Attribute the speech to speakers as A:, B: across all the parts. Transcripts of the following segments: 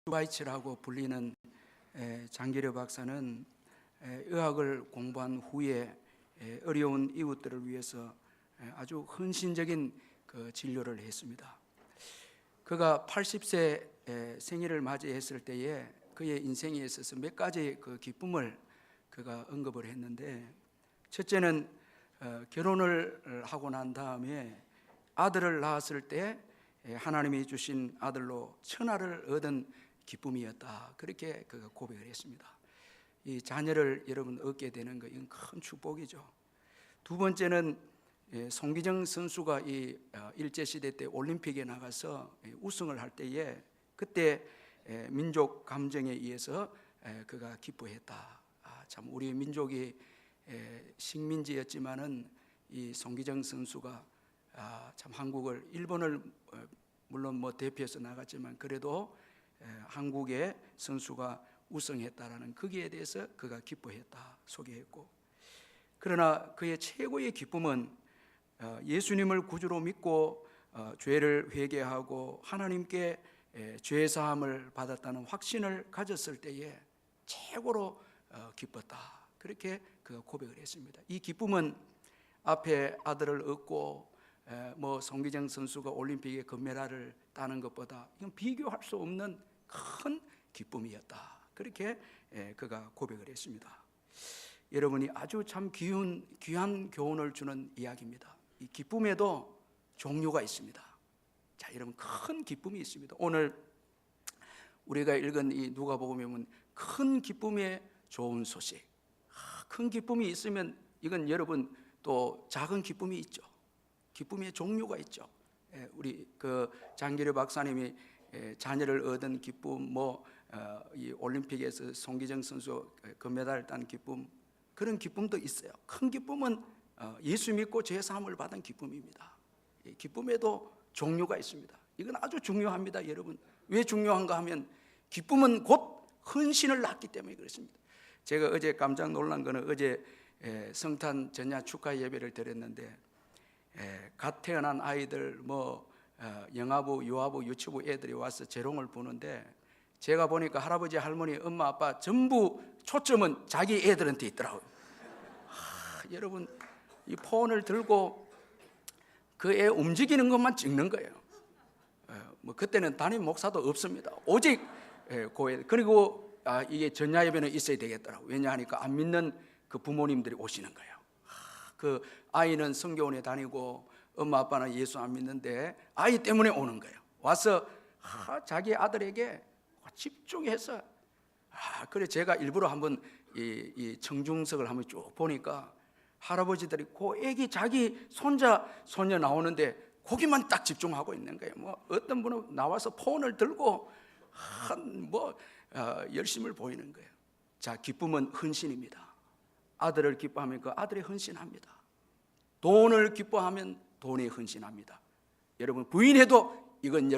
A: 슈바이츠라고 불리는 장기려 박사는 의학을 공부한 후에 어려운 이웃들을 위해서 아주 헌신적인 그 진료를 했습니다. 그가 80세 생일을 맞이했을 때에 그의 인생에 있어서 몇 가지 그 기쁨을 그가 언급을 했는데, 첫째는 결혼을 하고 난 다음에 아들을 낳았을 때 하나님이 주신 아들로 천하를 얻은 기쁨이었다. 그렇게 그가 고백을 했습니다. 이 자녀를 여러분 얻게 되는 거, 이건 큰 축복이죠. 두 번째는 송기정 선수가 이 일제시대 때 올림픽에 나가서 우승을 할 때에 그때 민족 감정에 의해서 그가 기뻐했다. 참 우리 민족이 식민지였지만은 이 송기정 선수가 참 한국을, 일본을 물론 뭐 대표해서 나갔지만 그래도 한국의 선수가 우승했다라는 거기에 대해서 그가 기뻐했다 소개했고, 그러나 그의 최고의 기쁨은 예수님을 구주로 믿고 죄를 회개하고 하나님께 죄 사함을 받았다는 확신을 가졌을 때에 최고로 기뻤다. 그렇게 그가 고백을 했습니다. 이 기쁨은 앞에 아들을 얻고 뭐 송기정 선수가 올림픽에 금메달을 따는 것보다 이건 비교할 수 없는 큰 기쁨이었다. 그렇게 그가 고백을 했습니다. 여러분이 아주 참 귀한 교훈을 주는 이야기입니다. 이 기쁨에도 종류가 있습니다. 자, 여러분, 큰 기쁨이 있습니다. 오늘 우리가 읽은 이 누가복음에 큰 기쁨의 좋은 소식, 큰 기쁨이 있으면 이건 여러분 또 작은 기쁨이 있죠. 기쁨의 종류가 있죠. 우리 그 장기려 박사님이 자녀를 얻은 기쁨, 이 올림픽에서 송기정 선수 금메달을 딴 기쁨, 그런 기쁨도 있어요. 큰 기쁨은 예수 믿고 죄 사함을 받은 기쁨입니다. 기쁨에도 종류가 있습니다. 이건 아주 중요합니다, 여러분. 왜 중요한가 하면 기쁨은 곧 헌신을 낳기 때문에 그렇습니다. 제가 어제 깜짝 놀란 거는 어제 성탄 전야 축하 예배를 드렸는데 갓 태어난 아이들 영아부, 유아부, 유치부 애들이 와서 재롱을 부는데 제가 보니까 할아버지, 할머니, 엄마, 아빠 전부 초점은 자기 애들한테 있더라고요. 여러분, 이 폰을 들고 그 애 움직이는 것만 찍는 거예요. 그때는 담임 목사도 없습니다. 오직 고애. 그리고 이게 전야 예배는 있어야 되겠더라고요. 왜냐하니까 안 믿는 그 부모님들이 오시는 거예요. 그 아이는 성교원에 다니고 엄마 아빠는 예수 안 믿는데 아이 때문에 오는 거예요. 와서 자기 아들에게 집중해서 그래 제가 일부러 한번 이 청중석을 한번 쭉 보니까 할아버지들이 그 애기 자기 손자 손녀 나오는데 거기만 딱 집중하고 있는 거예요. 어떤 분은 나와서 폰을 들고 열심을 보이는 거예요. 자, 기쁨은 헌신입니다. 아들을 기뻐하면 그 아들이 헌신합니다. 돈을 기뻐하면 돈에 헌신합니다. 여러분, 부인해도 이건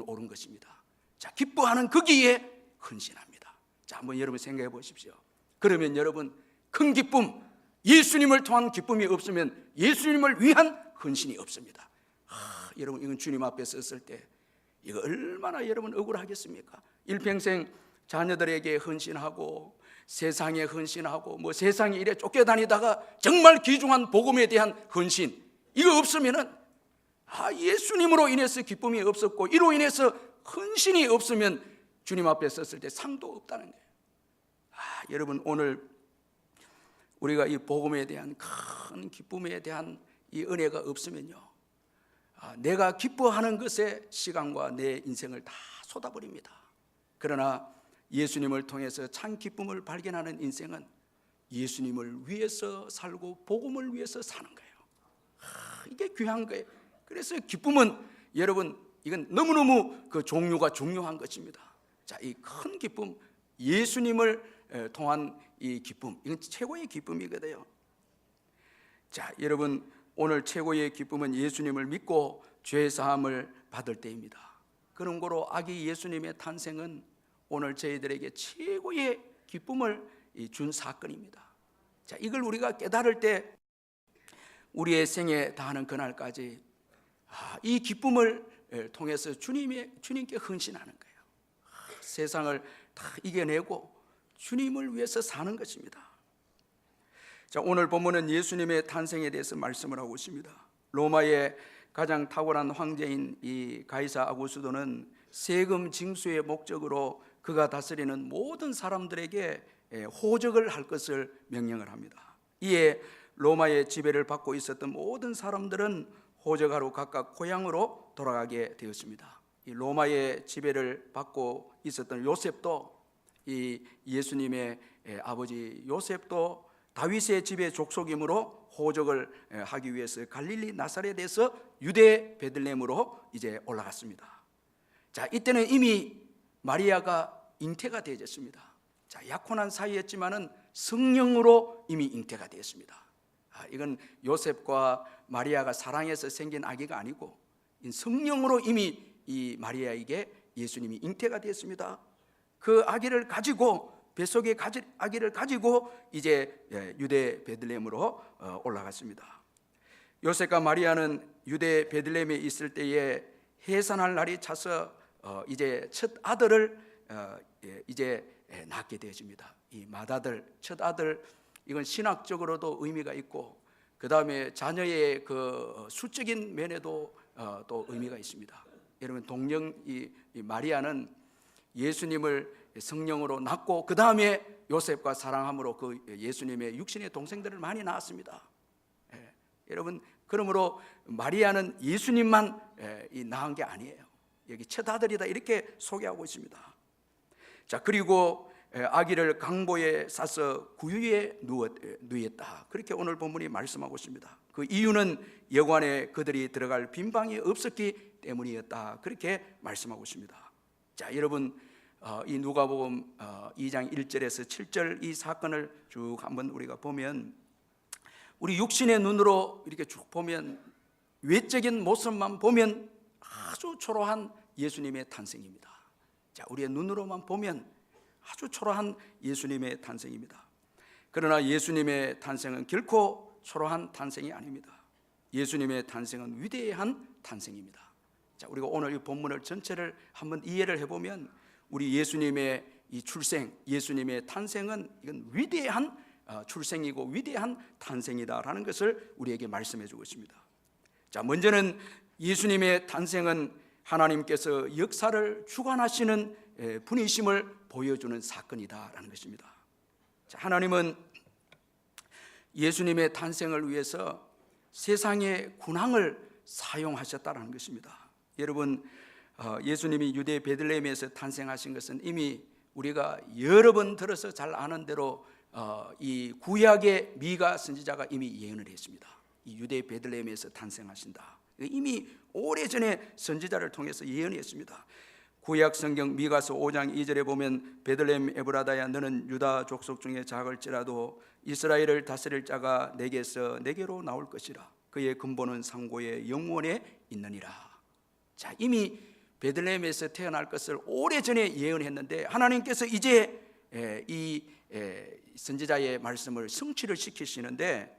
A: 옳은 것입니다. 자, 기뻐하는 거기에 헌신합니다. 자, 한번 여러분 생각해 보십시오. 그러면 여러분, 큰 기쁨, 예수님을 통한 기쁨이 없으면 예수님을 위한 헌신이 없습니다. 여러분, 이건 주님 앞에 섰을 때 이거 얼마나 여러분 억울하겠습니까? 일평생 자녀들에게 헌신하고 세상에 헌신하고 세상에 이래 쫓겨다니다가 정말 귀중한 복음에 대한 헌신, 이거 없으면은 예수님으로 인해서 기쁨이 없었고 이로 인해서 헌신이 없으면 주님 앞에 섰을 때 상도 없다는 거예요. 여러분, 오늘 우리가 이 복음에 대한 큰 기쁨에 대한 이 은혜가 없으면요, 내가 기뻐하는 것에 시간과 내 인생을 다 쏟아버립니다. 그러나 예수님을 통해서 참 기쁨을 발견하는 인생은 예수님을 위해서 살고 복음을 위해서 사는 거예요. 이게 귀한 거예요. 그래서 기쁨은 여러분, 이건 너무너무 그 종류가 중요한 것입니다. 자, 이 큰 기쁨, 예수님을 통한 이 기쁨, 이건 최고의 기쁨이거든요. 자, 여러분, 오늘 최고의 기쁨은 예수님을 믿고 죄 사함을 받을 때입니다. 그런 거로 아기 예수님의 탄생은 오늘 저희들에게 최고의 기쁨을 준 사건입니다. 자, 이걸 우리가 깨달을 때 우리의 생에 다하는 그날까지 이 기쁨을 통해서 주님께 헌신하는 거예요. 세상을 다 이겨내고 주님을 위해서 사는 것입니다. 자, 오늘 본문은 예수님의 탄생에 대해서 말씀을 하고 있습니다. 로마의 가장 탁월한 황제인 이 가이사 아구스도는 세금 징수의 목적으로 그가 다스리는 모든 사람들에게 호적을 할 것을 명령을 합니다. 이에 로마의 지배를 받고 있었던 모든 사람들은 호적하러 각각 고향으로 돌아가게 되었습니다. 이 로마의 지배를 받고 있었던 요셉도, 이 예수님의 아버지 요셉도 다윗의 집의 족속이므로 호적을 하기 위해서 갈릴리 나사렛에서 유대 베들레헴으로 이제 올라갔습니다. 자, 이때는 이미 마리아가 잉태가 되어졌습니다. 자, 약혼한 사이였지만은 성령으로 이미 잉태가 되었습니다. 이건 요셉과 마리아가 사랑해서 생긴 아기가 아니고 성령으로 이미 이 마리아에게 예수님이 잉태가 되었습니다. 그 아기를 가지고, 뱃속에 아기를 가지고 이제 유대 베들레헴으로 올라갔습니다. 요셉과 마리아는 유대 베들레헴에 있을 때에 해산할 날이 차서 이제 첫 아들을 이제 낳게 되어집니다. 이 맏아들, 첫 아들, 이건 신학적으로도 의미가 있고 그 다음에 자녀의 그 수적인 면에도 또 의미가 있습니다. 여러분, 동령 이 마리아는 예수님을 성령으로 낳고 그 다음에 요셉과 사랑함으로 그 예수님의 육신의 동생들을 많이 낳았습니다. 여러분, 그러므로 마리아는 예수님만 낳은 게 아니에요. 여기 첫 아들이다 이렇게 소개하고 있습니다. 자, 그리고 아기를 강보에 싸서 구유에 누였다, 그렇게 오늘 본문이 말씀하고 있습니다. 그 이유는 여관에 그들이 들어갈 빈 방이 없었기 때문이었다, 그렇게 말씀하고 있습니다. 자, 여러분, 이 누가복음 2장 1절에서 7절 이 사건을 쭉 한번 우리가 보면, 우리 육신의 눈으로 이렇게 쭉 보면, 외적인 모습만 보면 아주 초라한 예수님의 탄생입니다. 자, 우리의 눈으로만 보면 아주 초라한 예수님의 탄생입니다. 그러나 예수님의 탄생은 결코 초라한 탄생이 아닙니다. 예수님의 탄생은 위대한 탄생입니다. 자, 우리가 오늘 이 본문을 전체를 한번 이해를 해보면, 우리 예수님의 이 출생, 예수님의 탄생은 이건 위대한 출생이고 위대한 탄생이다라는 것을 우리에게 말씀해 주고 있습니다. 자, 먼저는 예수님의 탄생은 하나님께서 역사를 주관하시는 분이심을 보여주는 사건이다라는 것입니다. 자, 하나님은 예수님의 탄생을 위해서 세상의 군왕을 사용하셨다라는 것입니다. 여러분, 예수님이 유대 베들레헴에서 탄생하신 것은 이미 우리가 여러 번 들어서 잘 아는 대로 이 구약의 미가 선지자가 이미 예언을 했습니다. 이 유대 베들레헴에서 탄생하신다, 이미 오래전에 선지자를 통해서 예언했습니다. 구약 성경 미가서 5장 2절에 보면, 베들레헴 에브라다야, 너는 유다 족속 중에 작을지라도 이스라엘을 다스릴 자가 내게로 나올 것이라. 그의 근본은 상고의 영원에 있느니라. 자, 이미 베들레헴에서 태어날 것을 오래전에 예언했는데 하나님께서 이제 이 선지자의 말씀을 성취를 시키시는데,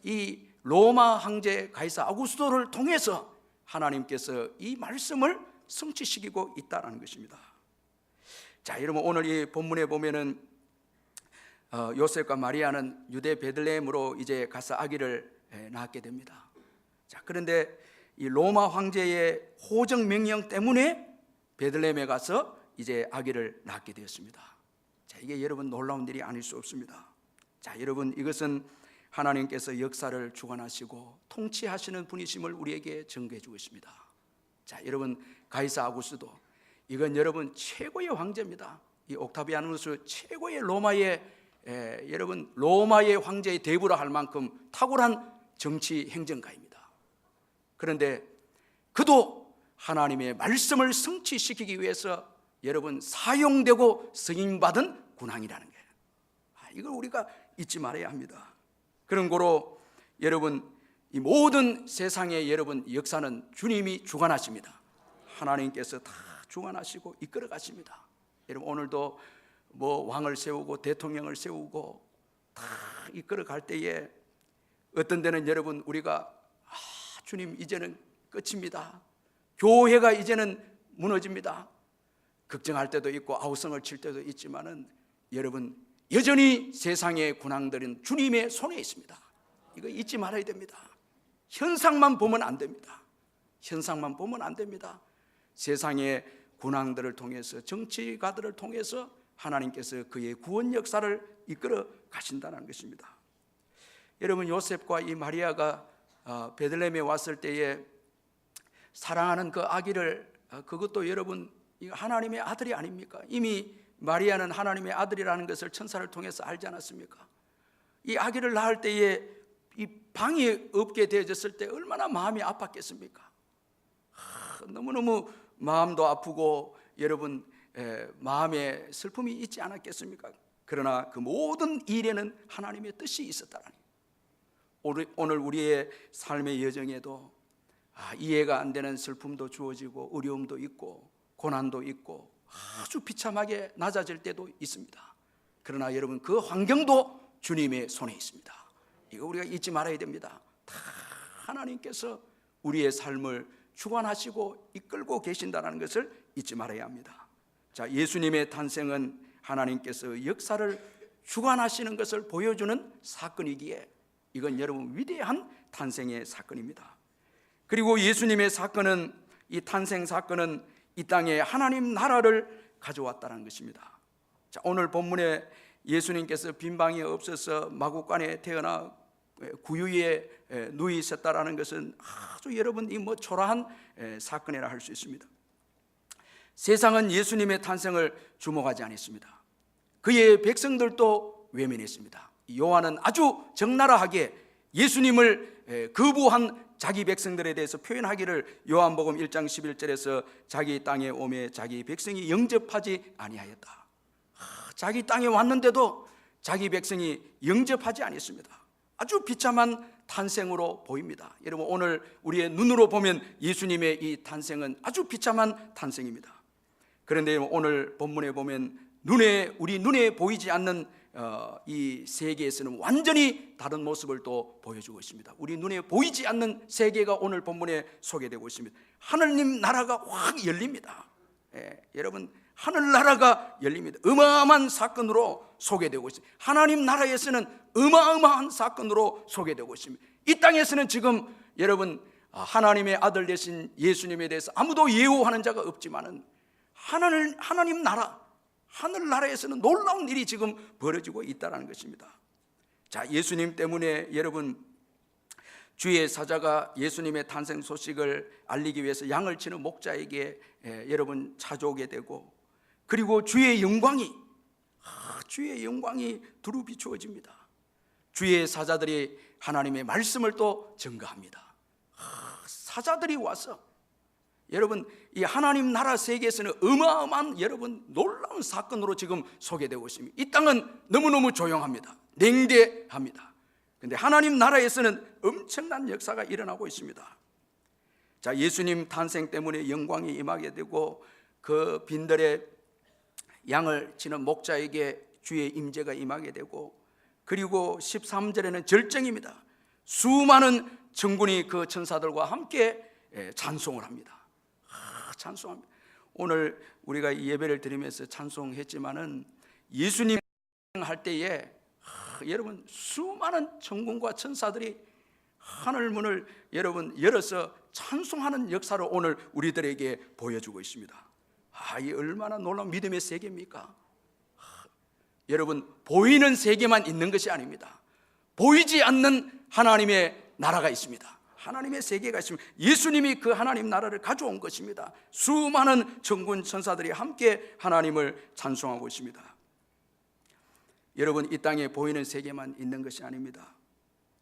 A: 이 로마 황제 가이사 아구스도를 통해서 하나님께서 이 말씀을 성취시키고 있다는 것입니다. 자, 여러분, 오늘 이 본문에 보면은 요셉과 마리아는 유대 베들레헴으로 이제 가서 아기를 낳게 됩니다. 자, 그런데 이 로마 황제의 호적 명령 때문에 베들레헴에 가서 이제 아기를 낳게 되었습니다. 자, 이게 여러분 놀라운 일이 아닐 수 없습니다. 자, 여러분, 이것은 하나님께서 역사를 주관하시고 통치하시는 분이심을 우리에게 증거해 주고 있습니다. 자, 여러분, 가이사 아구스도, 이건 여러분 최고의 황제입니다. 이 옥타비아누스 최고의 여러분 로마의 황제의 대부라 할 만큼 탁월한 정치 행정가입니다. 그런데 그도 하나님의 말씀을 성취시키기 위해서 여러분 사용되고 승인받은 군왕이라는 거예요. 이걸 우리가 잊지 말아야 합니다. 그런 거로 여러분, 이 모든 세상의 여러분 역사는 주님이 주관하십니다. 하나님께서 다 주관하시고 이끌어 가십니다. 여러분, 오늘도 뭐 왕을 세우고 대통령을 세우고 다 이끌어 갈 때에 어떤 데는 여러분 우리가 주님 이제는 끝입니다, 교회가 이제는 무너집니다, 걱정할 때도 있고 아우성을 칠 때도 있지만은 여러분 여전히 세상의 군왕들은 주님의 손에 있습니다. 이거 잊지 말아야 됩니다. 현상만 보면 안 됩니다. 현상만 보면 안 됩니다. 세상의 군왕들을 통해서, 정치가들을 통해서 하나님께서 그의 구원 역사를 이끌어 가신다는 것입니다. 여러분, 요셉과 이 마리아가 베들레헴에 왔을 때에 사랑하는 그 아기를, 그것도 여러분 하나님의 아들이 아닙니까? 이미 마리아는 하나님의 아들이라는 것을 천사를 통해서 알지 않았습니까? 이 아기를 낳을 때에 이 방이 없게 되어졌을 때 얼마나 마음이 아팠겠습니까? 너무너무 마음도 아프고 여러분 마음에 슬픔이 있지 않았겠습니까? 그러나 그 모든 일에는 하나님의 뜻이 있었다라니. 오늘 우리의 삶의 여정에도 이해가 안 되는 슬픔도 주어지고 어려움도 있고 고난도 있고 아주 비참하게 낮아질 때도 있습니다. 그러나 여러분 그 환경도 주님의 손에 있습니다. 이거 우리가 잊지 말아야 됩니다. 다 하나님께서 우리의 삶을 주관하시고 이끌고 계신다는 것을 잊지 말아야 합니다. 자, 예수님의 탄생은 하나님께서 역사를 주관하시는 것을 보여주는 사건이기에 이건 여러분 위대한 탄생의 사건입니다. 그리고 예수님의 사건은, 이 탄생 사건은 이 땅에 하나님 나라를 가져왔다는 것입니다. 자, 오늘 본문에 예수님께서 빈방이 없어서 마구간에 태어나 구유에 누이셨다라는 것은 아주 여러분 이 초라한 사건이라 할 수 있습니다. 세상은 예수님의 탄생을 주목하지 않았습니다. 그의 백성들도 외면했습니다. 요한은 아주 적나라하게 예수님을 거부한 자기 백성들에 대해서 표현하기를 요한복음 1장 11절에서 자기 땅에 오매 자기 백성이 영접하지 아니하였다. 자기 땅에 왔는데도 자기 백성이 영접하지 않았습니다. 아주 비참한 탄생으로 보입니다. 여러분, 오늘 우리의 눈으로 보면 예수님의 이 탄생은 아주 비참한 탄생입니다. 그런데 오늘 본문에 보면 우리 눈에 보이지 않는 이 세계에서는 완전히 다른 모습을 또 보여주고 있습니다. 우리 눈에 보이지 않는 세계가 오늘 본문에 소개되고 있습니다. 하느님 나라가 확 열립니다. 여러분, 하늘나라가 열립니다. 어마어마한 사건으로 소개되고 있습니다. 하나님 나라에서는 어마어마한 사건으로 소개되고 있습니다. 이 땅에서는 지금 여러분 하나님의 아들 되신 예수님에 대해서 아무도 예우하는 자가 없지만은 하나님 나라, 하늘나라에서는 놀라운 일이 지금 벌어지고 있다는 것입니다. 자, 예수님 때문에 여러분 주의 사자가 예수님의 탄생 소식을 알리기 위해서 양을 치는 목자에게 여러분 찾아오게 되고, 그리고 주의 영광이 두루 비추어집니다. 주의 사자들이 하나님의 말씀을 또 증거합니다. 사자들이 와서 여러분 이 하나님 나라 세계에서는 어마어마한 여러분 놀라운 사건으로 지금 소개되고 있습니다. 이 땅은 너무너무 조용합니다. 냉대합니다. 그런데 하나님 나라에서는 엄청난 역사가 일어나고 있습니다. 자, 예수님 탄생 때문에 영광이 임하게 되고 그 빈들에 양을 치는 목자에게 주의 임재가 임하게 되고, 그리고 13절에는 절정입니다. 수많은 천군이 그 천사들과 함께 찬송을 합니다. 찬송합니다. 오늘 우리가 이 예배를 드리면서 찬송했지만은 예수님 할 때에 여러분 수많은 천군과 천사들이 하늘 문을 여러분 열어서 찬송하는 역사를 오늘 우리들에게 보여주고 있습니다. 이 얼마나 놀라운 믿음의 세계입니까? 여러분, 보이는 세계만 있는 것이 아닙니다. 보이지 않는 하나님의 나라가 있습니다. 하나님의 세계가 있습니다. 예수님이 그 하나님 나라를 가져온 것입니다. 수많은 천군 천사들이 함께 하나님을 찬송하고 있습니다. 여러분, 이 땅에 보이는 세계만 있는 것이 아닙니다.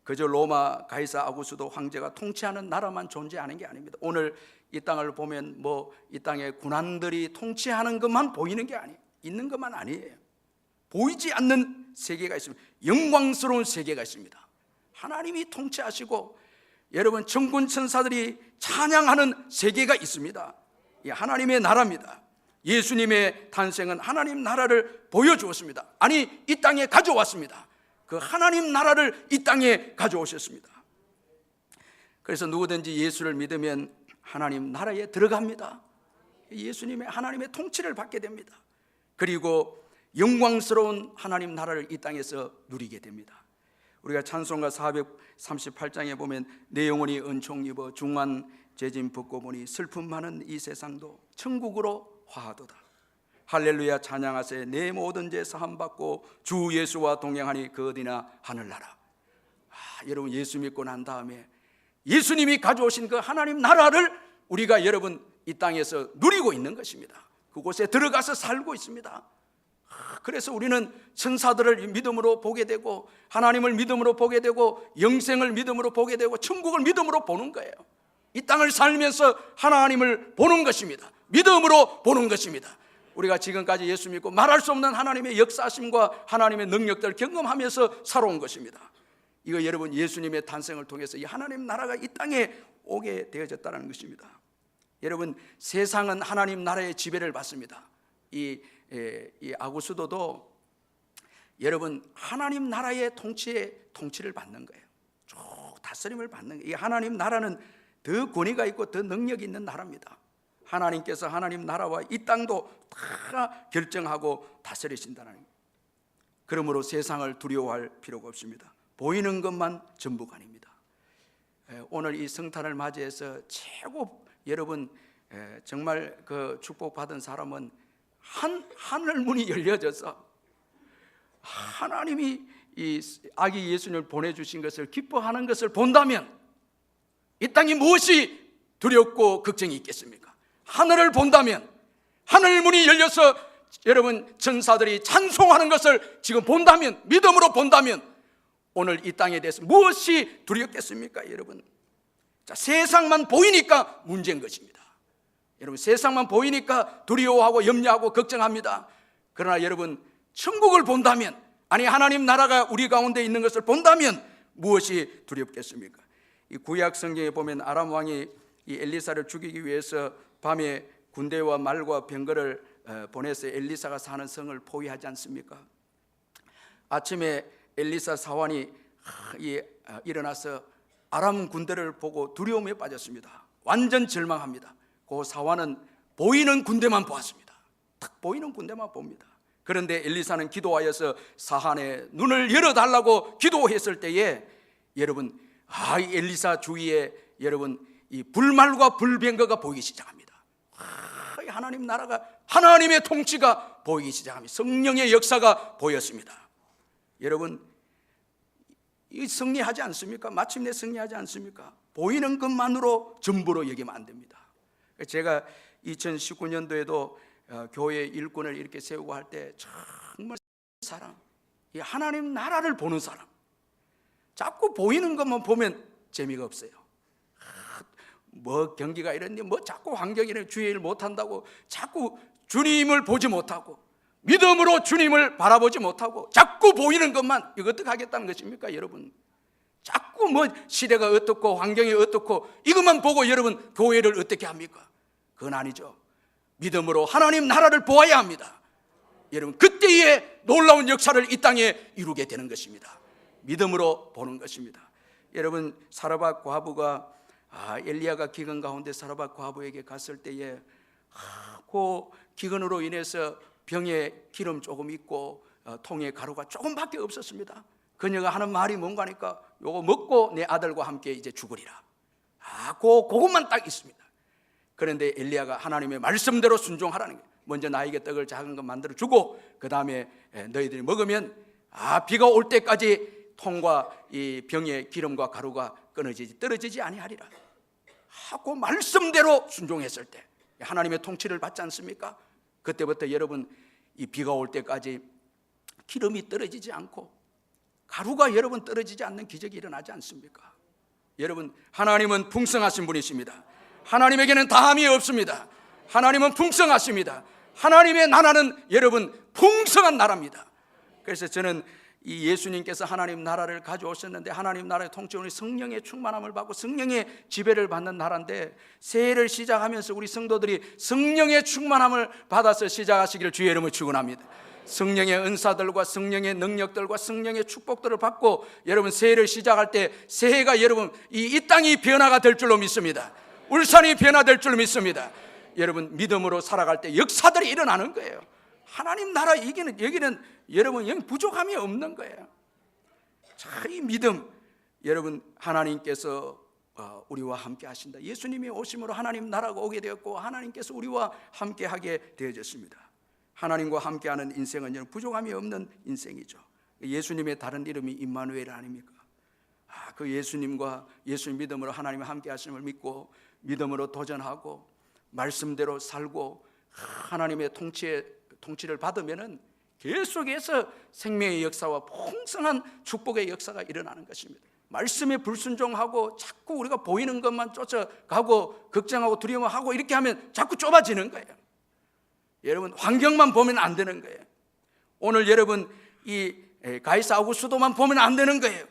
A: 그저 로마 가이사 아구스도 황제가 통치하는 나라만 존재하는 게 아닙니다. 오늘 이 땅을 보면 이 땅의 군환들이 통치하는 것만 보이는 게 있는 것만 아니에요. 보이지 않는 세계가 있습니다. 영광스러운 세계가 있습니다. 하나님이 통치하시고 여러분 천군 천사들이 찬양하는 세계가 있습니다. 이 하나님의 나라입니다. 예수님의 탄생은 하나님 나라를 보여주었습니다. 아니, 이 땅에 가져왔습니다. 그 하나님 나라를 이 땅에 가져오셨습니다. 그래서 누구든지 예수를 믿으면 하나님 나라에 들어갑니다. 예수님의 하나님의 통치를 받게 됩니다. 그리고 영광스러운 하나님 나라를 이 땅에서 누리게 됩니다. 우리가 찬송가 438장에 보면 내 영혼이 은총 입어 중한 죄짐 벗고 보니 슬픔 많은 이 세상도 천국으로 화하도다. 할렐루야 찬양하세 내 모든 죄 사함 받고 주 예수와 동행하니 그 어디나 하늘나라. 여러분 예수 믿고 난 다음에 예수님이 가져오신 그 하나님 나라를 우리가 여러분 이 땅에서 누리고 있는 것입니다. 그곳에 들어가서 살고 있습니다. 그래서 우리는 천사들을 믿음으로 보게 되고 하나님을 믿음으로 보게 되고 영생을 믿음으로 보게 되고 천국을 믿음으로 보는 거예요. 이 땅을 살면서 하나님을 보는 것입니다. 믿음으로 보는 것입니다. 우리가 지금까지 예수 믿고 말할 수 없는 하나님의 역사심과 하나님의 능력들을 경험하면서 살아온 것입니다. 이거 여러분 예수님의 탄생을 통해서 이 하나님 나라가 이 땅에 오게 되어졌다는 것입니다. 여러분 세상은 하나님 나라의 지배를 받습니다. 이 아구수도도 여러분 하나님 나라의 통치를 받는 거예요. 쭉 다스림을 받는 거예요. 이 하나님 나라는 더 권위가 있고 더 능력이 있는 나라입니다. 하나님께서 하나님 나라와 이 땅도 다 결정하고 다스리신다는 거예요. 그러므로 세상을 두려워할 필요가 없습니다. 보이는 것만 전부가 아닙니다. 오늘 이 성탄을 맞이해서 최고 여러분 정말 그 축복받은 사람은 하늘 문이 열려져서 하나님이 이 아기 예수님을 보내주신 것을 기뻐하는 것을 본다면 이 땅이 무엇이 두렵고 걱정이 있겠습니까? 하늘을 본다면 하늘 문이 열려서 여러분 천사들이 찬송하는 것을 지금 본다면 믿음으로 본다면 오늘 이 땅에 대해서 무엇이 두렵겠습니까? 여러분 자, 세상만 보이니까 문제인 것입니다. 여러분 세상만 보이니까 두려워하고 염려하고 걱정합니다. 그러나 여러분 천국을 본다면 아니 하나님 나라가 우리 가운데 있는 것을 본다면 무엇이 두렵겠습니까? 이 구약 성경에 보면 아람 왕이 이 엘리사를 죽이기 위해서 밤에 군대와 말과 병거를 보내서 엘리사가 사는 성을 포위하지 않습니까? 아침에 엘리사 사환이 일어나서 아람 군대를 보고 두려움에 빠졌습니다. 완전 절망합니다. 그 사환은 보이는 군대만 보았습니다. 딱 보이는 군대만 봅니다. 그런데 엘리사는 기도하여서 사한의 눈을 열어달라고 기도했을 때에 여러분 이 엘리사 주위에 여러분 이 불말과 불병거가 보이기 시작합니다. 하나님 나라가 하나님의 통치가 보이기 시작합니다. 성령의 역사가 보였습니다. 여러분 이 승리하지 않습니까? 마침내 승리하지 않습니까? 보이는 것만으로 전부로 여기면 안 됩니다. 제가 2019년도에도 교회 일꾼을 이렇게 세우고 할 때 정말 사람, 이 하나님 나라를 보는 사람, 자꾸 보이는 것만 보면 재미가 없어요. 뭐 경기가 이랬니, 뭐 자꾸 환경이 이래 주의를 못한다고, 자꾸 주님을 보지 못하고 믿음으로 주님을 바라보지 못하고 자꾸 보이는 것만 이거 어떻게 하겠다는 것입니까? 여러분 자꾸 뭐 시대가 어떻고 환경이 어떻고 이것만 보고 여러분 교회를 어떻게 합니까? 그건 아니죠. 믿음으로 하나님 나라를 보아야 합니다. 여러분 그때에 놀라운 역사를 이 땅에 이루게 되는 것입니다. 믿음으로 보는 것입니다. 여러분 사르밧 과부가 엘리야가 기근 가운데 사르밧 과부에게 갔을 때에 그 기근으로 인해서 병에 기름 조금 있고 통에 가루가 조금밖에 없었습니다. 그녀가 하는 말이 뭔가 하니까 요거 먹고 내 아들과 함께 이제 죽으리라. 그것만 딱 있습니다. 그런데 엘리야가 하나님의 말씀대로 순종하라는 거예요. 먼저 나에게 떡을 작은 것 만들어 주고 그 다음에 너희들이 먹으면 비가 올 때까지 통과 이 병의 기름과 가루가 떨어지지 아니하리라. 하고 말씀대로 순종했을 때 하나님의 통치를 받지 않습니까? 그때부터 여러분 이 비가 올 때까지 기름이 떨어지지 않고 가루가 여러분 떨어지지 않는 기적이 일어나지 않습니까? 여러분 하나님은 풍성하신 분이십니다. 하나님에게는 다함이 없습니다. 하나님은 풍성하십니다. 하나님의 나라는 여러분 풍성한 나라입니다. 그래서 저는 이 예수님께서 하나님 나라를 가져오셨는데 하나님 나라의 통치는 성령의 충만함을 받고 성령의 지배를 받는 나라인데 새해를 시작하면서 우리 성도들이 성령의 충만함을 받아서 시작하시기를 주의 이름으로 축원합니다. 성령의 은사들과 성령의 능력들과 성령의 축복들을 받고 여러분 새해를 시작할 때 새해가 여러분 이 땅이 변화가 될 줄로 믿습니다. 울산이 변화될 줄로 믿습니다. 여러분 믿음으로 살아갈 때 역사들이 일어나는 거예요. 하나님 나라 여기는 여러분 영 부족함이 없는 거예요. 자, 이 믿음, 여러분 하나님께서 우리와 함께 하신다. 예수님이 오심으로 하나님 나라가 오게 되었고 하나님께서 우리와 함께 하게 되어졌습니다. 하나님과 함께하는 인생은 부족함이 없는 인생이죠. 예수님의 다른 이름이 임마누엘 아닙니까? 그 예수님과 예수님 믿음으로 하나님과 함께 하심을 믿고 믿음으로 도전하고 말씀대로 살고 하나님의 통치를 받으면은 계속해서 생명의 역사와 풍성한 축복의 역사가 일어나는 것입니다. 말씀에 불순종하고 자꾸 우리가 보이는 것만 쫓아가고 걱정하고 두려워하고 이렇게 하면 자꾸 좁아지는 거예요. 여러분 환경만 보면 안 되는 거예요. 오늘 여러분 이 가이사 아우구스도만 보면 안 되는 거예요.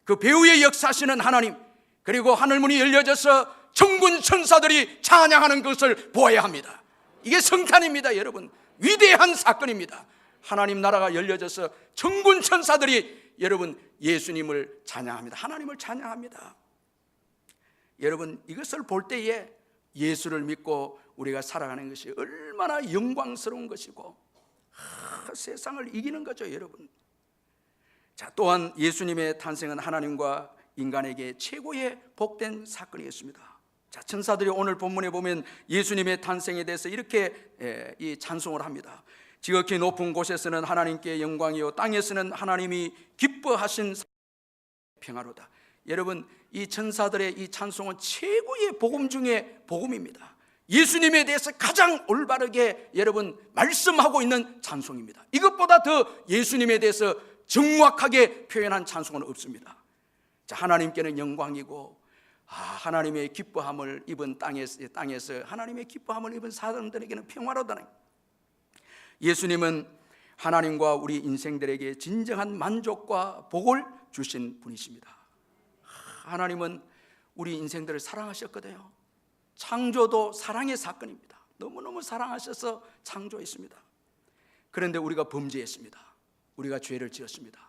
A: 그 배후에 역사하시는 하나님, 그리고 하늘문이 열려져서 천군 천사들이 찬양하는 것을 보아야 합니다. 이게 성탄입니다. 여러분 위대한 사건입니다. 하나님 나라가 열려져서 천군 천사들이 여러분 예수님을 찬양합니다. 하나님을 찬양합니다. 여러분 이것을 볼 때에 예수를 믿고 우리가 살아가는 것이 얼마나 영광스러운 것이고 세상을 이기는 거죠. 여러분, 자, 또한 예수님의 탄생은 하나님과 인간에게 최고의 복된 사건이었습니다. 자, 천사들이 오늘 본문에 보면 예수님의 탄생에 대해서 이렇게 이 찬송을 합니다. 지극히 높은 곳에서는 하나님께 영광이요 땅에서는 하나님이 기뻐하신 평화로다. 여러분 이 천사들의 이 찬송은 최고의 복음 중에 복음입니다. 예수님에 대해서 가장 올바르게 여러분 말씀하고 있는 찬송입니다. 이것보다 더 예수님에 대해서 정확하게 표현한 찬송은 없습니다. 자, 하나님께는 영광이고 하나님의 기뻐함을 입은 땅에서 하나님의 기뻐함을 입은 사람들에게는 평화로다는, 예수님은 하나님과 우리 인생들에게 진정한 만족과 복을 주신 분이십니다. 하나님은 우리 인생들을 사랑하셨거든요. 창조도 사랑의 사건입니다. 너무너무 사랑하셔서 창조했습니다. 그런데 우리가 범죄했습니다. 우리가 죄를 지었습니다.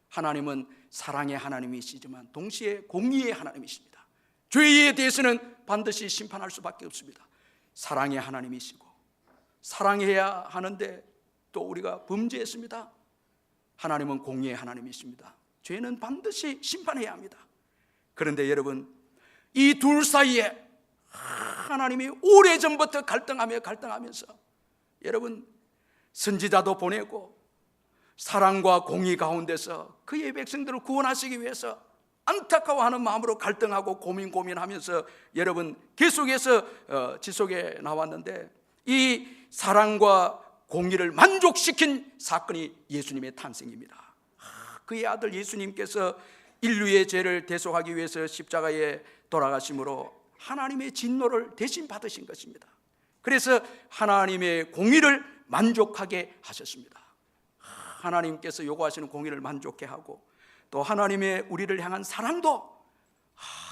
A: 하나님은 사랑의 하나님이시지만 동시에 공의의 하나님이십니다. 죄에 대해서는 반드시 심판할 수밖에 없습니다. 사랑의 하나님이시고 사랑해야 하는데 또 우리가 범죄했습니다. 하나님은 공의의 하나님이십니다. 죄는 반드시 심판해야 합니다. 그런데 여러분 이 둘 사이에 하나님이 오래전부터 갈등하면서 여러분 선지자도 보내고 사랑과 공의 가운데서 그의 백성들을 구원하시기 위해서 안타까워하는 마음으로 갈등하고 고민하면서 여러분 계속해서 지속해 나왔는데 이 사랑과 공의를 만족시킨 사건이 예수님의 탄생입니다. 그의 아들 예수님께서 인류의 죄를 대속하기 위해서 십자가에 돌아가심으로 하나님의 진노를 대신 받으신 것입니다. 그래서 하나님의 공의를 만족하게 하셨습니다. 하나님께서 요구하시는 공의를 만족해 하고 또 하나님의 우리를 향한 사랑도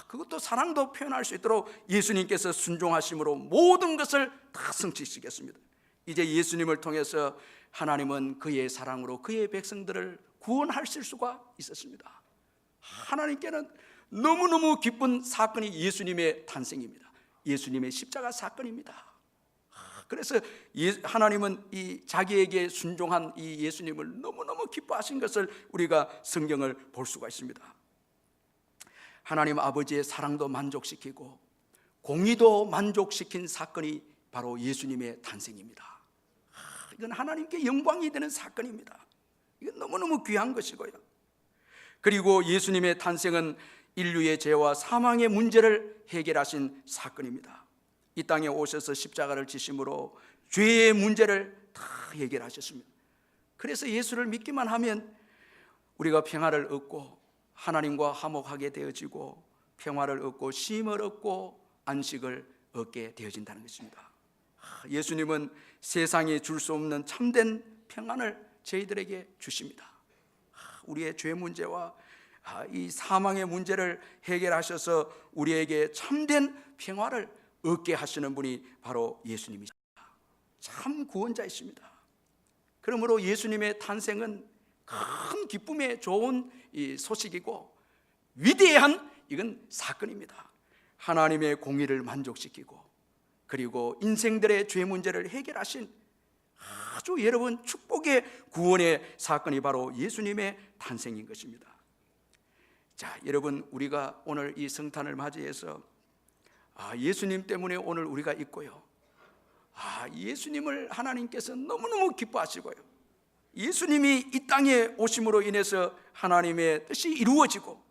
A: 그것도 사랑도 표현할 수 있도록 예수님께서 순종하심으로 모든 것을 다 성취시켰습니다. 이제 예수님을 통해서 하나님은 그의 사랑으로 그의 백성들을 구원하실 수가 있었습니다. 하나님께는 너무너무 기쁜 사건이 예수님의 탄생입니다. 예수님의 십자가 사건입니다. 그래서 하나님은 이 자기에게 순종한 이 예수님을 너무너무 기뻐하신 것을 우리가 성경을 볼 수가 있습니다. 하나님 아버지의 사랑도 만족시키고 공의도 만족시킨 사건이 바로 예수님의 탄생입니다. 이건 하나님께 영광이 되는 사건입니다. 이건 너무너무 귀한 것이고요. 그리고 예수님의 탄생은 인류의 죄와 사망의 문제를 해결하신 사건입니다. 이 땅에 오셔서 십자가를 지심으로 죄의 문제를 다 해결하셨습니다. 그래서 예수를 믿기만 하면 우리가 평화를 얻고 하나님과 화목하게 되어지고 평화를 얻고 쉼을 얻고 안식을 얻게 되어진다는 것입니다. 예수님은 세상에 줄 수 없는 참된 평안을 저희들에게 주십니다. 우리의 죄 문제와 이 사망의 문제를 해결하셔서 우리에게 참된 평화를 얻게 하시는 분이 바로 예수님이십니다. 참 구원자이십니다. 그러므로 예수님의 탄생은 큰 기쁨에 좋은 이 소식이고 위대한 이건 사건입니다. 하나님의 공의를 만족시키고 그리고 인생들의 죄 문제를 해결하신 아주 여러분 축복의 구원의 사건이 바로 예수님의 탄생인 것입니다. 자, 여러분, 우리가 오늘 이 성탄을 맞이해서 예수님 때문에 오늘 우리가 있고요, 예수님을 하나님께서 너무너무 기뻐하시고요, 예수님이 이 땅에 오심으로 인해서 하나님의 뜻이 이루어지고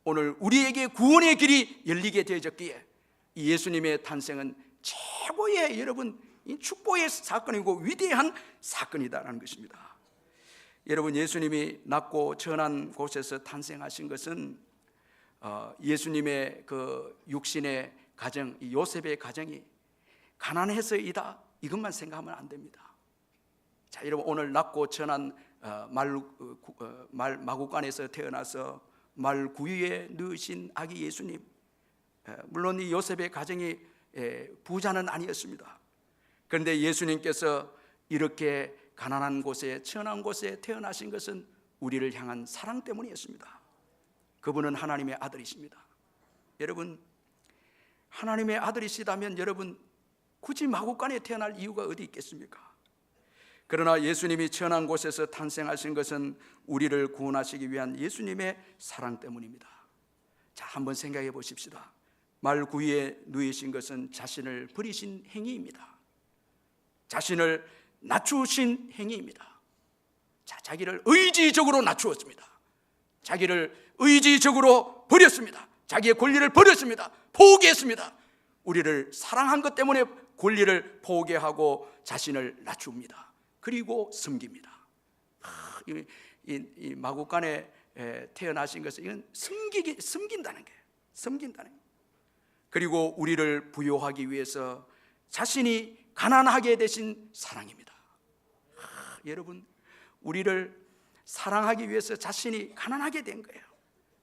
A: 오늘 우리에게 구원의 길이 열리게 되어졌기에 이 예수님의 탄생은 최고의 여러분 이 축복의 사건이고 위대한 사건이다라는 것입니다. 여러분, 예수님이 낮고 천한 곳에서 탄생하신 것은 예수님의 그 육신의 가정, 요셉의 가정이 가난해서이다, 이것만 생각하면 안 됩니다. 자, 여러분, 오늘 낮고 천한 마구간에서 태어나서 말구유에 누우신 아기 예수님, 물론 이 요셉의 가정이 부자는 아니었습니다. 그런데 예수님께서 이렇게 가난한 곳에, 천한 곳에 태어나신 것은 우리를 향한 사랑 때문이었습니다. 그분은 하나님의 아들이십니다. 여러분, 하나님의 아들이시다면 여러분 굳이 마구간에 태어날 이유가 어디 있겠습니까? 그러나 예수님이 천한 곳에서 탄생하신 것은 우리를 구원하시기 위한 예수님의 사랑 때문입니다. 자, 한번 생각해 보십시다. 말구유에 누이신 것은 자신을 버리신 행위입니다. 자신을 낮추신 행위입니다. 자, 자기를 의지적으로 낮추었습니다. 자기를 의지적으로 버렸습니다. 자기의 권리를 버렸습니다. 포기했습니다. 우리를 사랑한 것 때문에 권리를 포기하고 자신을 낮춥니다. 그리고 섬깁니다. 이 마구간에 태어나신 것은 이건 섬긴다는 거예요. 섬긴다는 거예요. 그리고 우리를 부요하기 위해서 자신이 가난하게 되신 사랑입니다. 여러분, 우리를 사랑하기 위해서 자신이 가난하게 된 거예요.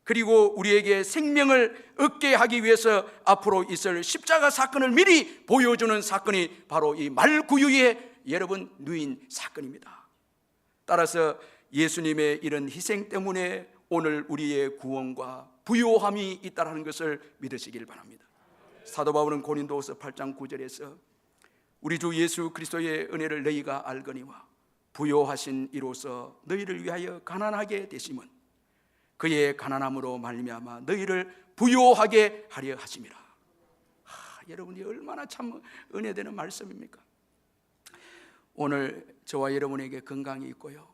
A: 그리고 우리에게 생명을 얻게 하기 위해서 앞으로 있을 십자가 사건을 미리 보여주는 사건이 바로 이 말구유에 여러분 누인 사건입니다. 따라서 예수님의 이런 희생 때문에 오늘 우리의 구원과 부요함이 있다는 것을 믿으시길 바랍니다. 사도 바울은 고린도후서 8장 9절에서 우리 주 예수 그리스도의 은혜를 너희가 알거니와 부요하신 이로써 너희를 위하여 가난하게 되심은 그의 가난함으로 말미암아 너희를 부요하게 하려 하심이라. 여러분이 얼마나 참 은혜되는 말씀입니까? 오늘 저와 여러분에게 건강이 있고요,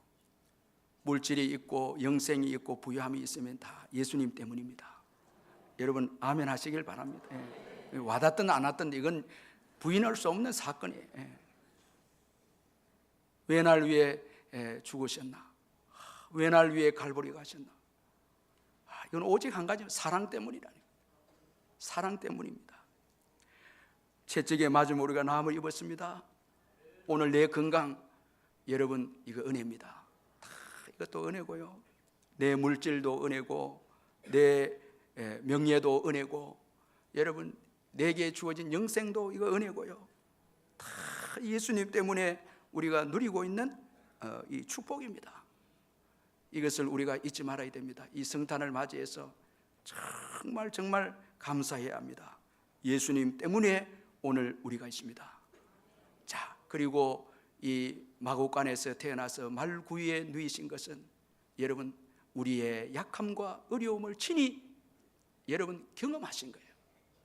A: 물질이 있고 영생이 있고 부요함이 있으면 다 예수님 때문입니다. 여러분 아멘 하시길 바랍니다. 와닿든 안 왔든 이건 부인할 수 없는 사건이에요. 왜 날 위해 죽으셨나? 왜 날 위해 갈보리 가셨나? 이건 오직 한 가지, 사랑 때문이라는 거예요. 사랑 때문입니다. 채찍에 맞으면 우리가 나음을 입었습니다. 오늘 내 건강, 여러분 이거 은혜입니다. 이것도 은혜고요, 내 물질도 은혜고, 내 명예도 은혜고, 여러분 내게 주어진 영생도 이거 은혜고요. 다 예수님 때문에 우리가 누리고 있는 이 축복입니다. 이것을 우리가 잊지 말아야 됩니다. 이 성탄을 맞이해서 정말 감사해야 합니다. 예수님 때문에 오늘 우리가 있습니다. 자, 그리고 이 마구간에서 태어나서 말구유에 누이신 것은 여러분 우리의 약함과 어려움을 친히 여러분 경험하신 거예요.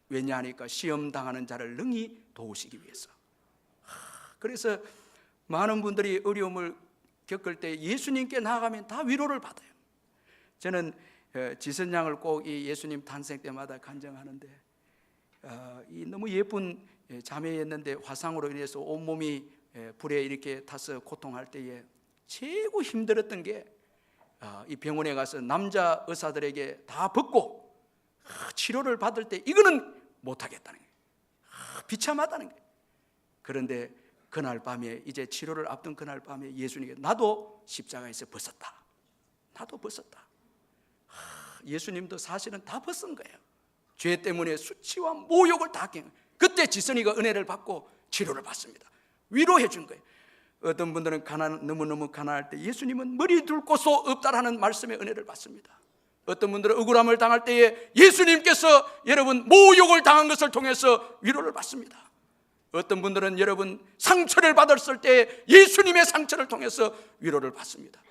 A: 왜냐하니까 시험 당하는 자를 능히 도우시기 위해서. 그래서 많은 분들이 어려움을 겪을 때 예수님께 나아가면 다 위로를 받아요. 저는 지선양을 꼭 이 예수님 탄생 때마다 간증하는데, 이 너무 예쁜 자매였는데 화상으로 인해서 온몸이 불에 이렇게 타서 고통할 때에 최고 힘들었던 게 이 병원에 가서 남자 의사들에게 다 벗고 치료를 받을 때 이거는 못하겠다는 거예요. 비참하다는 거예요. 그런데 그날 밤에, 이제 치료를 앞둔 그날 밤에 예수님께 나도 십자가에서 벗었다. 나도 벗었다. 예수님도 사실은 다 벗은 거예요. 죄 때문에 수치와 모욕을 다 겪은. 그때 지선이가 은혜를 받고 치료를 받습니다. 위로해 준 거예요. 어떤 분들은 너무너무 가난할 때 예수님은 머리 둘 곳도 없다라는 말씀의 은혜를 받습니다. 어떤 분들은 억울함을 당할 때에 예수님께서 여러분 모욕을 당한 것을 통해서 위로를 받습니다. 어떤 분들은 여러분 상처를 받았을 때 예수님의 상처를 통해서 위로를 받습니다.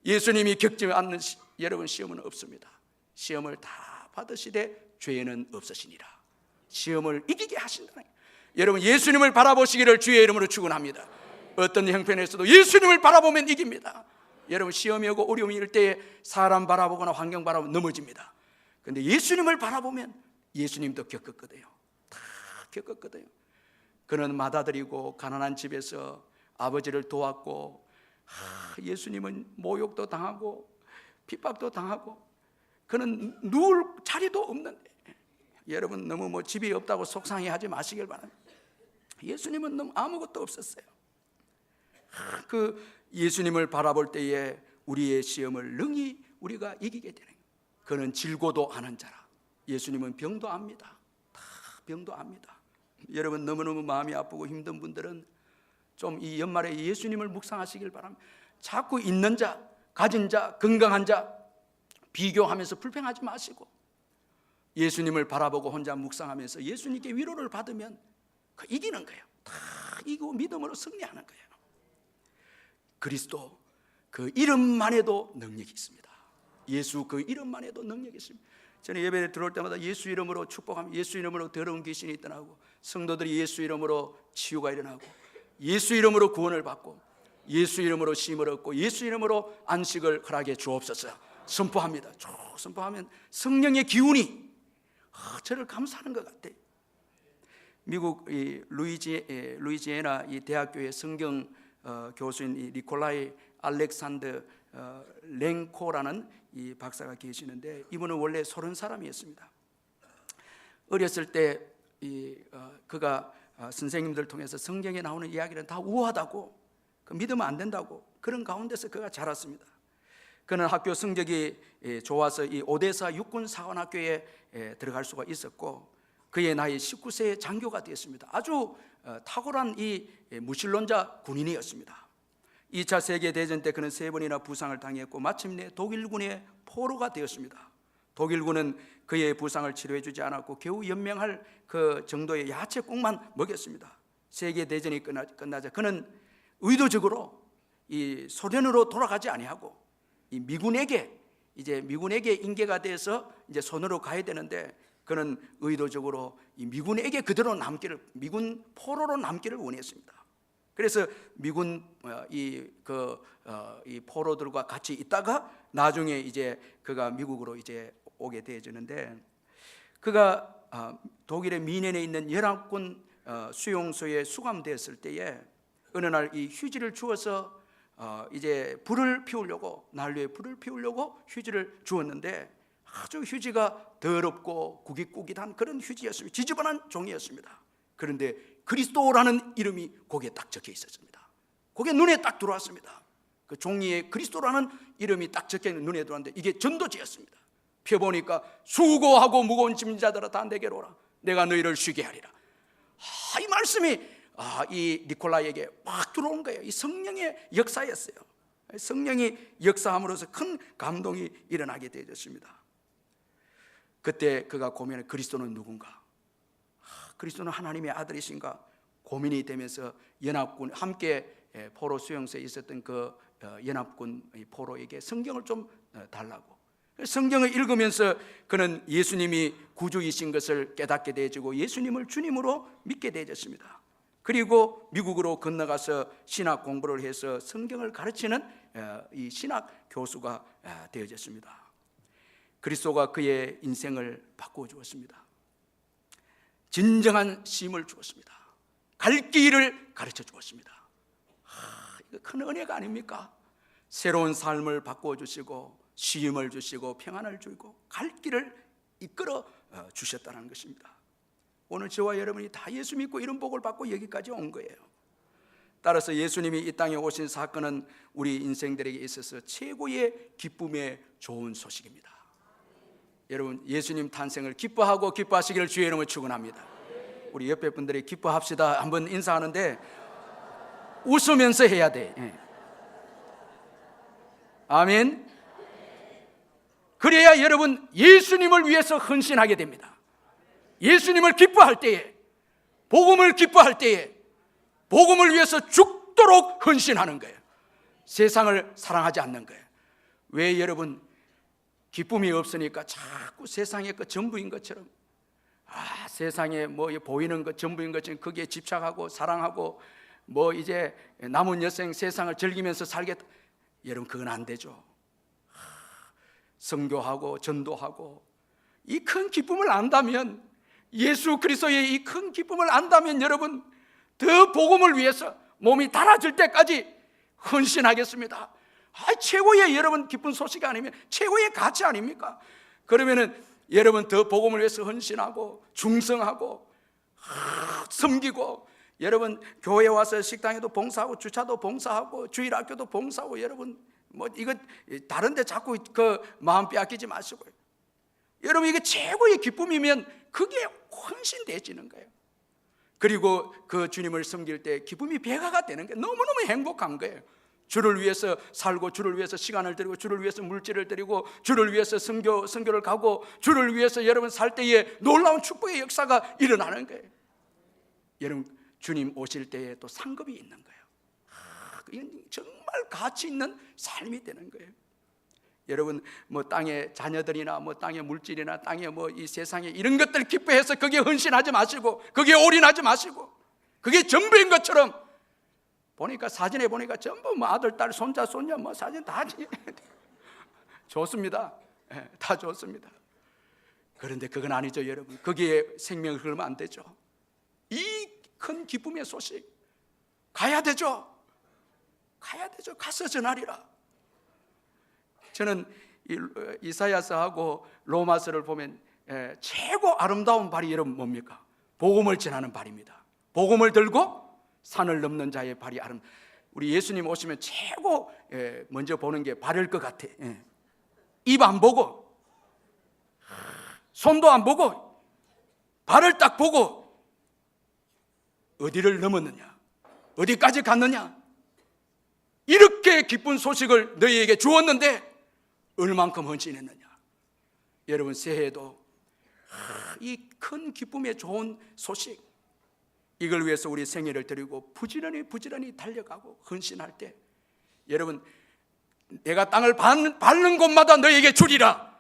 A: 예수님이 겪지 않는 여러분 시험은 없습니다. 시험을 다 받으시되 죄는 없으시니라. 시험을 이기게 하신다는 거예요. 여러분 예수님을 바라보시기를 주의 이름으로 축원합니다. 어떤 형편에서도 예수님을 바라보면 이깁니다. 여러분 시험이 오고 어려움이 일 때에 사람 바라보거나 환경 바라보면 넘어집니다. 그런데 예수님을 바라보면 예수님도 겪었거든요. 다 겪었거든요. 그는 맏아들이고 가난한 집에서 아버지를 도왔고, 예수님은 모욕도 당하고 핍박도 당하고, 그는 누울 자리도 없는데, 여러분 너무 집이 없다고 속상해하지 마시길 바랍니다. 예수님은 너무 아무것도 없었어요. 그 예수님을 바라볼 때에 우리의 시험을 능히 우리가 이기게 되는 거예요. 그는 질고도 아는 자라. 예수님은 병도 압니다. 다 병도 압니다. 여러분 너무너무 마음이 아프고 힘든 분들은 좀 이 연말에 예수님을 묵상하시길 바랍니다. 자꾸 있는 자, 가진 자, 건강한 자 비교하면서 불평하지 마시고 예수님을 바라보고 혼자 묵상하면서 예수님께 위로를 받으면 이기는 거예요. 다 이기고 믿음으로 승리하는 거예요. 그리스도 그 이름만 해도 능력이 있습니다. 예수 그 이름만 해도 능력이 있습니다. 저는 예배에 들어올 때마다 예수 이름으로 축복하면 예수 이름으로 더러운 귀신이 떠나고, 성도들이 예수 이름으로 치유가 일어나고, 예수 이름으로 구원을 받고, 예수 이름으로 쉼을 얻고, 예수 이름으로 안식을 허락해 주옵소서 선포합니다. 선포하면 성령의 기운이 저를 감싸는 것 같아요. 미국 이 루이지애나 이 대학교의 성경 교수인 이 니콜라이 알렉산더 랭코라는 이 박사가 계시는데, 이분은 원래 소련 사람이었습니다. 어렸을 때 그가 선생님들 통해서 성경에 나오는 이야기는 다 우아하다고, 믿으면 안 된다고, 그런 가운데서 그가 자랐습니다. 그는 학교 성적이 좋아서 이 오데사 육군 사관학교에 들어갈 수가 있었고, 그의 나이 19세에 장교가 되었습니다. 아주 탁월한 이 무신론자 군인이었습니다. 2차 세계대전 때 그는 3번이나 부상을 당했고 마침내 독일군의 포로가 되었습니다. 독일군은 그의 부상을 치료해 주지 않았고 겨우 연명할 그 정도의 야채국만 먹였습니다. 세계대전이 끝나자 그는 의도적으로 이 소련으로 돌아가지 아니하고 이 미군에게 인계가 돼서 이제 손으로 가야 되는데, 그는 의도적으로 이 미군에게 그대로 남기를, 미군 포로로 남기를 원했습니다. 그래서 미군 이 포로들과 같이 있다가 나중에 이제 그가 미국으로 이제 오게 되어지는데, 그가 독일의 미넨에 있는 연합군 수용소에 수감되었을 때에 어느 날 이 휴지를 주어서 이제 불을 피우려고, 난로에 불을 피우려고 휴지를 주었는데 아주 휴지가 더럽고 구깃구깃한 그런 휴지였습니다. 지저분한 종이였습니다. 그런데 그리스도라는 이름이 거기에 딱 적혀 있었습니다. 그게 눈에 딱 들어왔습니다. 그 종이에 그리스도라는 이름이 딱 적혀 있는 눈에 들어왔는데 이게 전도지였습니다. 펴보니까 수고하고 무거운 짐진 자들아 다 내게로 오라, 내가 너희를 쉬게 하리라. 이 말씀이 이 니콜라이에게 막 들어온 거예요. 이 성령의 역사였어요. 성령이 역사함으로써 큰 감동이 일어나게 되었습니다. 그때 그가 고민해, 그리스도는 누군가? 그리스도는 하나님의 아들이신가? 고민이 되면서 연합군 함께 포로 수용소에 있었던 그 연합군 포로에게 성경을 좀 달라고, 성경을 읽으면서 그는 예수님이 구주이신 것을 깨닫게 되어지고 예수님을 주님으로 믿게 되어졌습니다. 그리고 미국으로 건너가서 신학 공부를 해서 성경을 가르치는 이 신학 교수가 되어졌습니다. 그리스도가 그의 인생을 바꾸어 주었습니다. 진정한 쉼을 주었습니다. 갈 길을 가르쳐 주었습니다. 이거 큰 은혜가 아닙니까? 새로운 삶을 바꾸어 주시고 쉼을 주시고 평안을 주고 갈 길을 이끌어 주셨다는 것입니다. 오늘 저와 여러분이 다 예수 믿고 이런 복을 받고 여기까지 온 거예요. 따라서 예수님이 이 땅에 오신 사건은 우리 인생들에게 있어서 최고의 기쁨의 좋은 소식입니다. 여러분 예수님 탄생을 기뻐하고 기뻐하시기를 주의 이름으로 축원합니다. 우리 옆에 분들이 기뻐합시다 한번 인사하는데 웃으면서 해야 돼. 아멘. 그래야 여러분 예수님을 위해서 헌신하게 됩니다. 예수님을 기뻐할 때에 복음을 기뻐할 때에 복음을 위해서 죽도록 헌신하는 거예요. 세상을 사랑하지 않는 거예요. 왜 여러분 기쁨이 없으니까 자꾸 세상의 그 전부인 것처럼 세상에 뭐 보이는 것 전부인 것처럼 거기에 집착하고 사랑하고 뭐 이제 남은 여생 세상을 즐기면서 살겠다. 여러분 그건 안 되죠. 선교하고 전도하고 이 큰 기쁨을 안다면, 예수 그리스도의 이 큰 기쁨을 안다면 여러분 더 복음을 위해서 몸이 달아질 때까지 헌신하겠습니다. 최고의 여러분 기쁜 소식이 아니면 최고의 가치 아닙니까? 그러면은 여러분 더 복음을 위해서 헌신하고 중성하고 섬기고, 여러분 교회 와서 식당에도 봉사하고 주차도 봉사하고 주일학교도 봉사하고, 여러분 뭐 이거 다른데 자꾸 그 마음 빼앗기지 마시고요. 여러분 이게 최고의 기쁨이면 그게 헌신되어지는 거예요. 그리고 그 주님을 섬길 때 기쁨이 배가가 되는 게 너무너무 행복한 거예요. 주를 위해서 살고 주를 위해서 시간을 드리고 주를 위해서 물질을 드리고 주를 위해서 선교를 가고 주를 위해서 여러분 살 때에 놀라운 축복의 역사가 일어나는 거예요. 여러분 주님 오실 때에 또 상급이 있는 거예요. 이건 정말 가치 있는 삶이 되는 거예요. 여러분 뭐 땅의 자녀들이나 뭐 땅의 물질이나 땅의 뭐 이 세상에 이런 것들 기뻐해서 거기에 헌신하지 마시고 거기에 올인하지 마시고 그게 전부인 것처럼, 보니까 사진에 보니까 전부 뭐 아들, 딸, 손자, 손녀 뭐 사진 다 좋습니다. 다 좋습니다. 그런데 그건 아니죠, 여러분. 거기에 생명을 걸면 안 되죠. 이 큰 기쁨의 소식 가야 되죠. 가야 되죠. 가서 전하리라. 저는 이사야서하고 로마서를 보면 최고 아름다운 발이 여러분 뭡니까? 복음을 전하는 발입니다. 복음을 들고 산을 넘는 자의 발이 아름다운. 우리 예수님 오시면 최고 먼저 보는 게 발일 것 같아. 입 안 보고 손도 안 보고 발을 딱 보고 어디를 넘었느냐, 어디까지 갔느냐, 이렇게 기쁜 소식을 너희에게 주었는데 얼만큼 헌신했느냐. 여러분 새해에도 이 큰 기쁨의 좋은 소식, 이걸 위해서 우리 생애를 드리고 부지런히 달려가고 헌신할 때, 여러분 내가 땅을 밟는 곳마다 너희에게 주리라.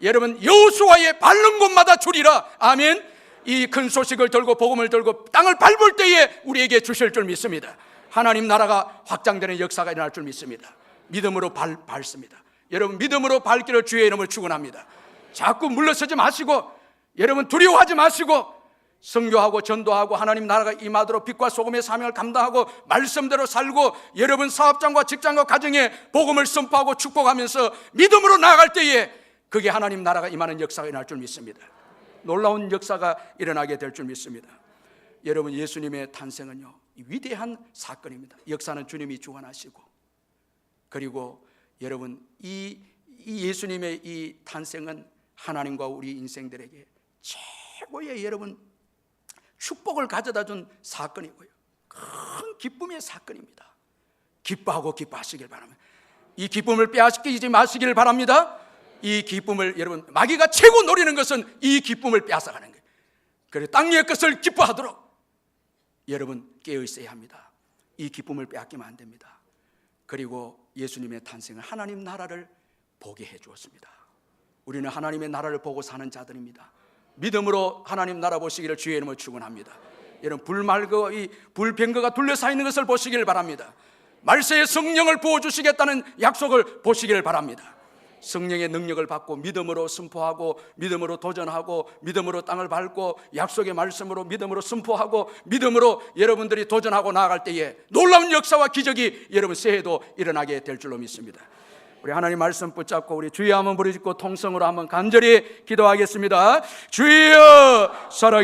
A: 여러분 여호수아의 밟는 곳마다 주리라. 아멘. 이 큰 소식을 들고 복음을 들고 땅을 밟을 때에 우리에게 주실 줄 믿습니다. 하나님 나라가 확장되는 역사가 일어날 줄 믿습니다. 믿음으로 밟습니다. 여러분 믿음으로 밟기를 주의 이름으로 축원합니다. 자꾸 물러서지 마시고, 여러분 두려워하지 마시고, 선교하고 전도하고 하나님 나라가 임하도록 빛과 소금의 사명을 감당하고 말씀대로 살고, 여러분 사업장과 직장과 가정에 복음을 선포하고 축복하면서 믿음으로 나아갈 때에 그게 하나님 나라가 임하는 역사가 일어날 줄 믿습니다. 놀라운 역사가 일어나게 될 줄 믿습니다. 여러분 예수님의 탄생은요 위대한 사건입니다. 역사는 주님이 주관하시고, 그리고 여러분 이 예수님의 이 탄생은 하나님과 우리 인생들에게 최고의 여러분 축복을 가져다 준 사건이고요, 큰 기쁨의 사건입니다. 기뻐하고 기뻐하시길 바랍니다. 이 기쁨을 빼앗기지 마시길 바랍니다. 이 기쁨을 여러분 마귀가 최고 노리는 것은 이 기쁨을 빼앗아가는 거예요. 그래서 땅 위의 것을 기뻐하도록 여러분 깨어 있어야 합니다. 이 기쁨을 빼앗기면 안 됩니다. 그리고 예수님의 탄생은 하나님 나라를 보게 해 주었습니다. 우리는 하나님의 나라를 보고 사는 자들입니다. 믿음으로 하나님 나라 보시기를 주의 이름으로 축원합니다. 여러분 불말고 이 불병거가 둘러싸여 있는 것을 보시기를 바랍니다. 말세에 성령을 부어주시겠다는 약속을 보시기를 바랍니다. 성령의 능력을 받고 믿음으로 선포하고 믿음으로 도전하고 믿음으로 땅을 밟고 약속의 말씀으로 믿음으로 선포하고 믿음으로 여러분들이 도전하고 나아갈 때에 놀라운 역사와 기적이 여러분 새해에도 일어나게 될 줄로 믿습니다. 우리 하나님 말씀 붙잡고 우리 주여 한번 부르짖고 통성으로 한번 간절히 기도하겠습니다. 주여 사랑